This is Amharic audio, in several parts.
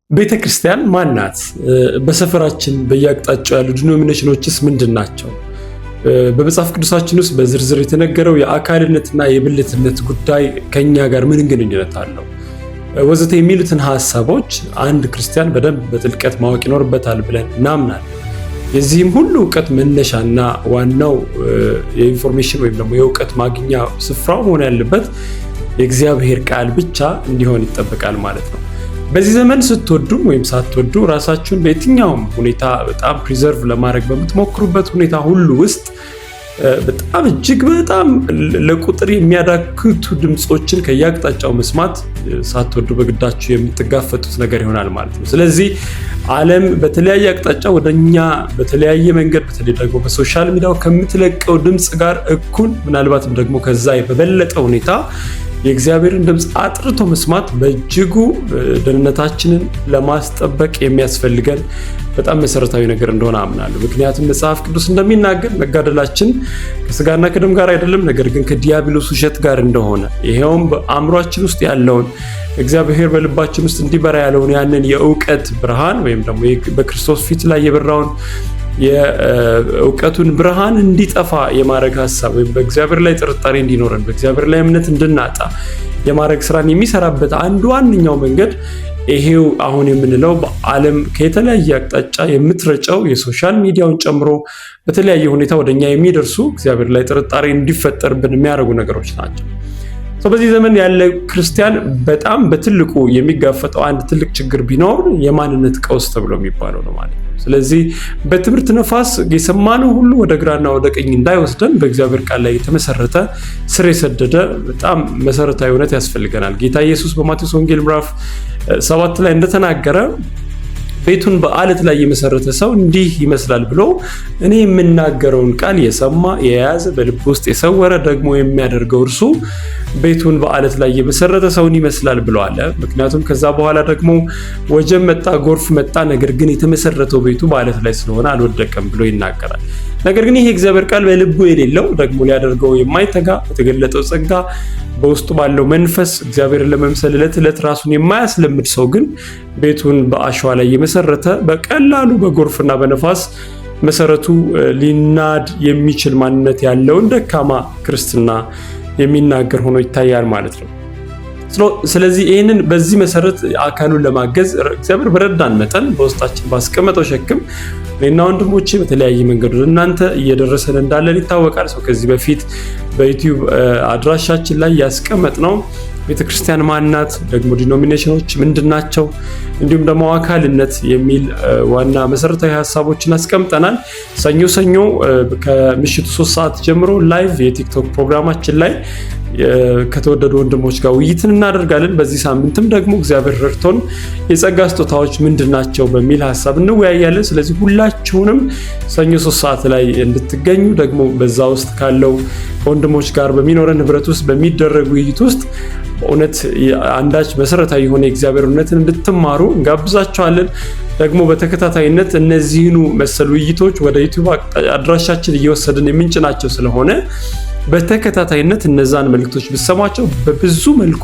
ቤተክርስቲያን ማን ናት? በሰፈራችን በየአቅጣጫው ያሉ ዲኖሚኔሽኖችስ ምንድን ናቸው? በመጽሐፍ ቅዱሳችን ውስጥ በዝርዝር የተነገረው የአካልነትና የብልትነት ጉዳይ ከኛ ጋር ምን ግንኙነት አለው? ወዘተ የሚሉትን ሐሳቦች አንድ ክርስቲያን በደንብ በጥልቀት ማወቅ ይኖርበታል ብለን እናምናለን። የዚህም ሁሉ ዕውቀት መነሻና ዋናው የኢንፎርሜሽን ወይም ደግሞ የዕውቀት ማግኛ ስፍራው መሆን ያለበት የእግዚአብሔር ቃል ብቻ እንዲሆን ይጠበቃል ማለት ነው። በዚህ ዘመን ስትወዱም ወይም ሳትወዱ ራሳችሁን በየትኛውም ሁኔታ በጣም ፕሪዘርቭ ለማድረግ በምትሞክሩበት ሁኔታ ሁሉ ውስጥ በጣም እጅግ በጣም ለቁጥር የሚያዳክቱ ድምጾችን ከየአቅጣጫው መስማት ሳትወዱ በግዳችሁ የምትጋፈጡት ነገር ይሆናል ማለት ነው። ስለዚህ ዓለም በተለያየ አቅጣጫ ወደኛ በተለያየ መንገድ በተለይ ደግሞ በሶሻል ሚዲያው ከምትለቀው ድምጽ ጋር እኩል ምናልባትም ደግሞ ከዛ በበለጠ ሁኔታ የእግዚአብሔርን ድምጽ አጥርቶ መስማት በእጅጉ ደህንነታችንን ለማስጠበቅ የሚያስፈልገን በጣም መሰረታዊ ነገር እንደሆነ አምናለሁ። ምክንያቱም መጽሐፍ ቅዱስ እንደሚናገር መጋደላችን ከስጋና ከደም ጋር አይደለም፣ ነገር ግን ከዲያብሎስ ውሸት ጋር እንደሆነ ይሄውም በአእምሯችን ውስጥ ያለውን እግዚአብሔር በልባችን ውስጥ እንዲበራ ያለውን ያንን የእውቀት ብርሃን ወይም ደግሞ በክርስቶስ ፊት ላይ የበራውን የእውቀቱን ብርሃን እንዲጠፋ የማድረግ ሐሳብ ወይም በእግዚአብሔር ላይ ጥርጣሬ እንዲኖረን በእግዚአብሔር ላይ እምነት እንድናጣ የማድረግ ስራን የሚሰራበት አንዱ ዋነኛው መንገድ ይሄው አሁን የምንለው በዓለም ከተለያየ አቅጣጫ የምትረጨው የሶሻል ሚዲያውን ጨምሮ በተለያየ ሁኔታ ወደኛ የሚደርሱ እግዚአብሔር ላይ ጥርጣሬ እንዲፈጠርብን የሚያደርጉ ነገሮች ናቸው። በዚህ ዘመን ያለ ክርስቲያን በጣም በትልቁ የሚጋፈጠው አንድ ትልቅ ችግር ቢኖር የማንነት ቀውስ ተብሎ የሚባለው ነው ማለት ነው። ስለዚህ በትምህርት ነፋስ የሰማነው ሁሉ ወደ ግራና ወደ ቀኝ እንዳይወስደን በእግዚአብሔር ቃል ላይ የተመሰረተ ስር የሰደደ በጣም መሰረታዊ እውነት ያስፈልገናል። ጌታ ኢየሱስ በማቴዎስ ወንጌል ምዕራፍ 7 ላይ እንደተናገረ ቤቱን በአለት ላይ የመሰረተ ሰው እንዲህ ይመስላል ብሎ እኔ የምናገረውን ቃል የሰማ የያዘ በልብ ውስጥ የሰወረ ደግሞ የሚያደርገው እርሱ ቤቱን በአለት ላይ የመሰረተ ሰውን ይመስላል ብሎ አለ። ምክንያቱም ከዛ በኋላ ደግሞ ወጀብ መጣ፣ ጎርፍ መጣ፣ ነገር ግን የተመሰረተው ቤቱ በአለት ላይ ስለሆነ አልወደቀም ብሎ ይናገራል። ነገር ግን ይሄ እግዚአብሔር ቃል በልቡ የሌለው ደግሞ ሊያደርገው የማይተጋ የተገለጠው ጸጋ በውስጡ ባለው መንፈስ እግዚአብሔርን ለመምሰል ዕለት ዕለት ራሱን የማያስለምድ ሰው ግን ቤቱን በአሸዋ ላይ የመሰረተ በቀላሉ በጎርፍና በነፋስ መሰረቱ ሊናድ የሚችል ማንነት ያለውን ደካማ ክርስትና የሚናገር ሆኖ ይታያል ማለት ነው። ስለዚህ ይህንን በዚህ መሰረት አካሉን ለማገዝ እግዚአብሔር በረዳን መጠን በውስጣችን ባስቀመጠው ሸክም እኔና ወንድሞቼ በተለያየ መንገድ እናንተ እየደረሰን እንዳለን ይታወቃል። ከዚህ በፊት በዩቲዩብ አድራሻችን ላይ ያስቀመጥነው ቤተክርስቲያን ማናት፣ ደግሞ ዲኖሚኔሽኖች ምንድናቸው፣ እንዲሁም ደግሞ አካልነት የሚል ዋና መሰረታዊ ሐሳቦችን አስቀምጠናል። ሰኞ ከምሽቱ 3 ሰዓት ጀምሮ ላይቭ የቲክቶክ ፕሮግራማችን ላይ ከተወደዱ ወንድሞች ጋር ውይይትን እናደርጋለን። በዚህ ሳምንትም ደግሞ እግዚአብሔር ረድቶን የጸጋ ስጦታዎች ምንድናቸው በሚል ሐሳብ እንወያያለን። ስለዚህ ሁላችሁንም ሰኞ 3 ሰዓት ላይ እንድትገኙ ደግሞ በዛ ውስጥ ካለው ወንድሞች ጋር በሚኖረን ህብረት ውስጥ በሚደረግ ውይይት ውስጥ በእውነት አንዳች መሰረታዊ የሆነ የእግዚአብሔር እውነትን እንድትማሩ እንጋብዛችኋለን። ደግሞ በተከታታይነት እነዚህኑ መሰል ውይይቶች ወደ ዩቲዩብ አድራሻችን እየወሰድን የምንጭናቸው ስለሆነ በተከታታይነት እነዛን መልእክቶች ብትሰሟቸው በብዙ መልኩ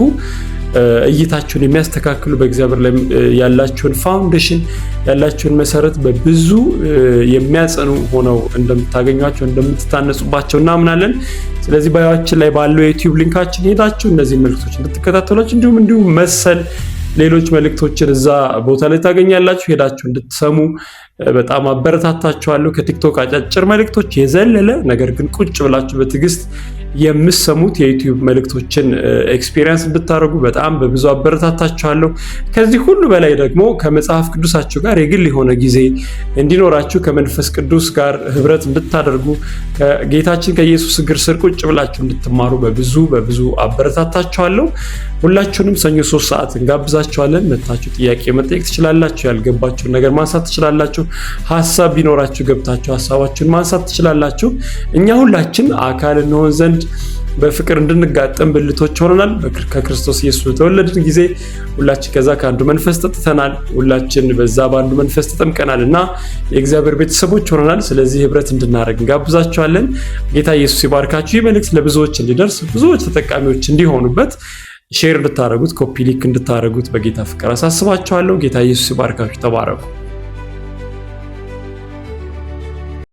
እይታችሁን የሚያስተካክሉ በእግዚአብሔር ላይ ያላችሁን ፋውንዴሽን ያላችሁን መሰረት በብዙ የሚያጸኑ ሆነው እንደምታገኟቸው እንደምትታነጹባቸው እናምናለን። ስለዚህ ባዮችን ላይ ባለው የዩቲዩብ ሊንካችን ሄዳችሁ እነዚህ መልእክቶች እንድትከታተሏቸው እንዲሁም መሰል ሌሎች መልእክቶችን እዛ ቦታ ላይ ታገኛላችሁ። ሄዳችሁ እንድትሰሙ በጣም አበረታታችኋለሁ። ከቲክቶክ አጫጭር መልእክቶች የዘለለ ነገር ግን ቁጭ ብላችሁ በትዕግስት የምትሰሙት የዩቲዩብ መልእክቶችን ኤክስፒሪየንስ እንድታደርጉ በጣም በብዙ አበረታታችኋለሁ። ከዚህ ሁሉ በላይ ደግሞ ከመጽሐፍ ቅዱሳችሁ ጋር የግል የሆነ ጊዜ እንዲኖራችሁ ከመንፈስ ቅዱስ ጋር ህብረት እንድታደርጉ ከጌታችን ከኢየሱስ እግር ስር ቁጭ ብላችሁ እንድትማሩ በብዙ አበረታታችኋለሁ። ሁላችሁንም ሰኞ 3 ሰዓት እንጋብዛችኋለን። መታችሁ ጥያቄ መጠየቅ ትችላላችሁ። ያልገባችሁን ነገር ማንሳት ትችላላችሁ። ሐሳብ ቢኖራችሁ ገብታችሁ ሐሳባችሁን ማንሳት ትችላላችሁ። እኛ ሁላችን አካል እንሆን ዘንድ በፍቅር እንድንጋጠም ብልቶች ሆነናል። ከክርስቶስ ኢየሱስ በተወለድን ጊዜ ሁላችን ከዛ ከአንዱ መንፈስ ጠጥተናል። ሁላችን በዛ በአንዱ መንፈስ ተጠምቀናል እና የእግዚአብሔር ቤተሰቦች ሆነናል። ስለዚህ ህብረት እንድናደርግ እንጋብዛችኋለን። ጌታ ኢየሱስ ይባርካችሁ። ይህ መልእክት ለብዙዎች እንዲደርስ ብዙዎች ተጠቃሚዎች እንዲሆኑበት ሼር እንድታደርጉት፣ ኮፒ ሊክ እንድታደርጉት በጌታ ፍቅር አሳስባችኋለሁ። ጌታ ኢየሱስ ይባርካችሁ። ተባረኩ።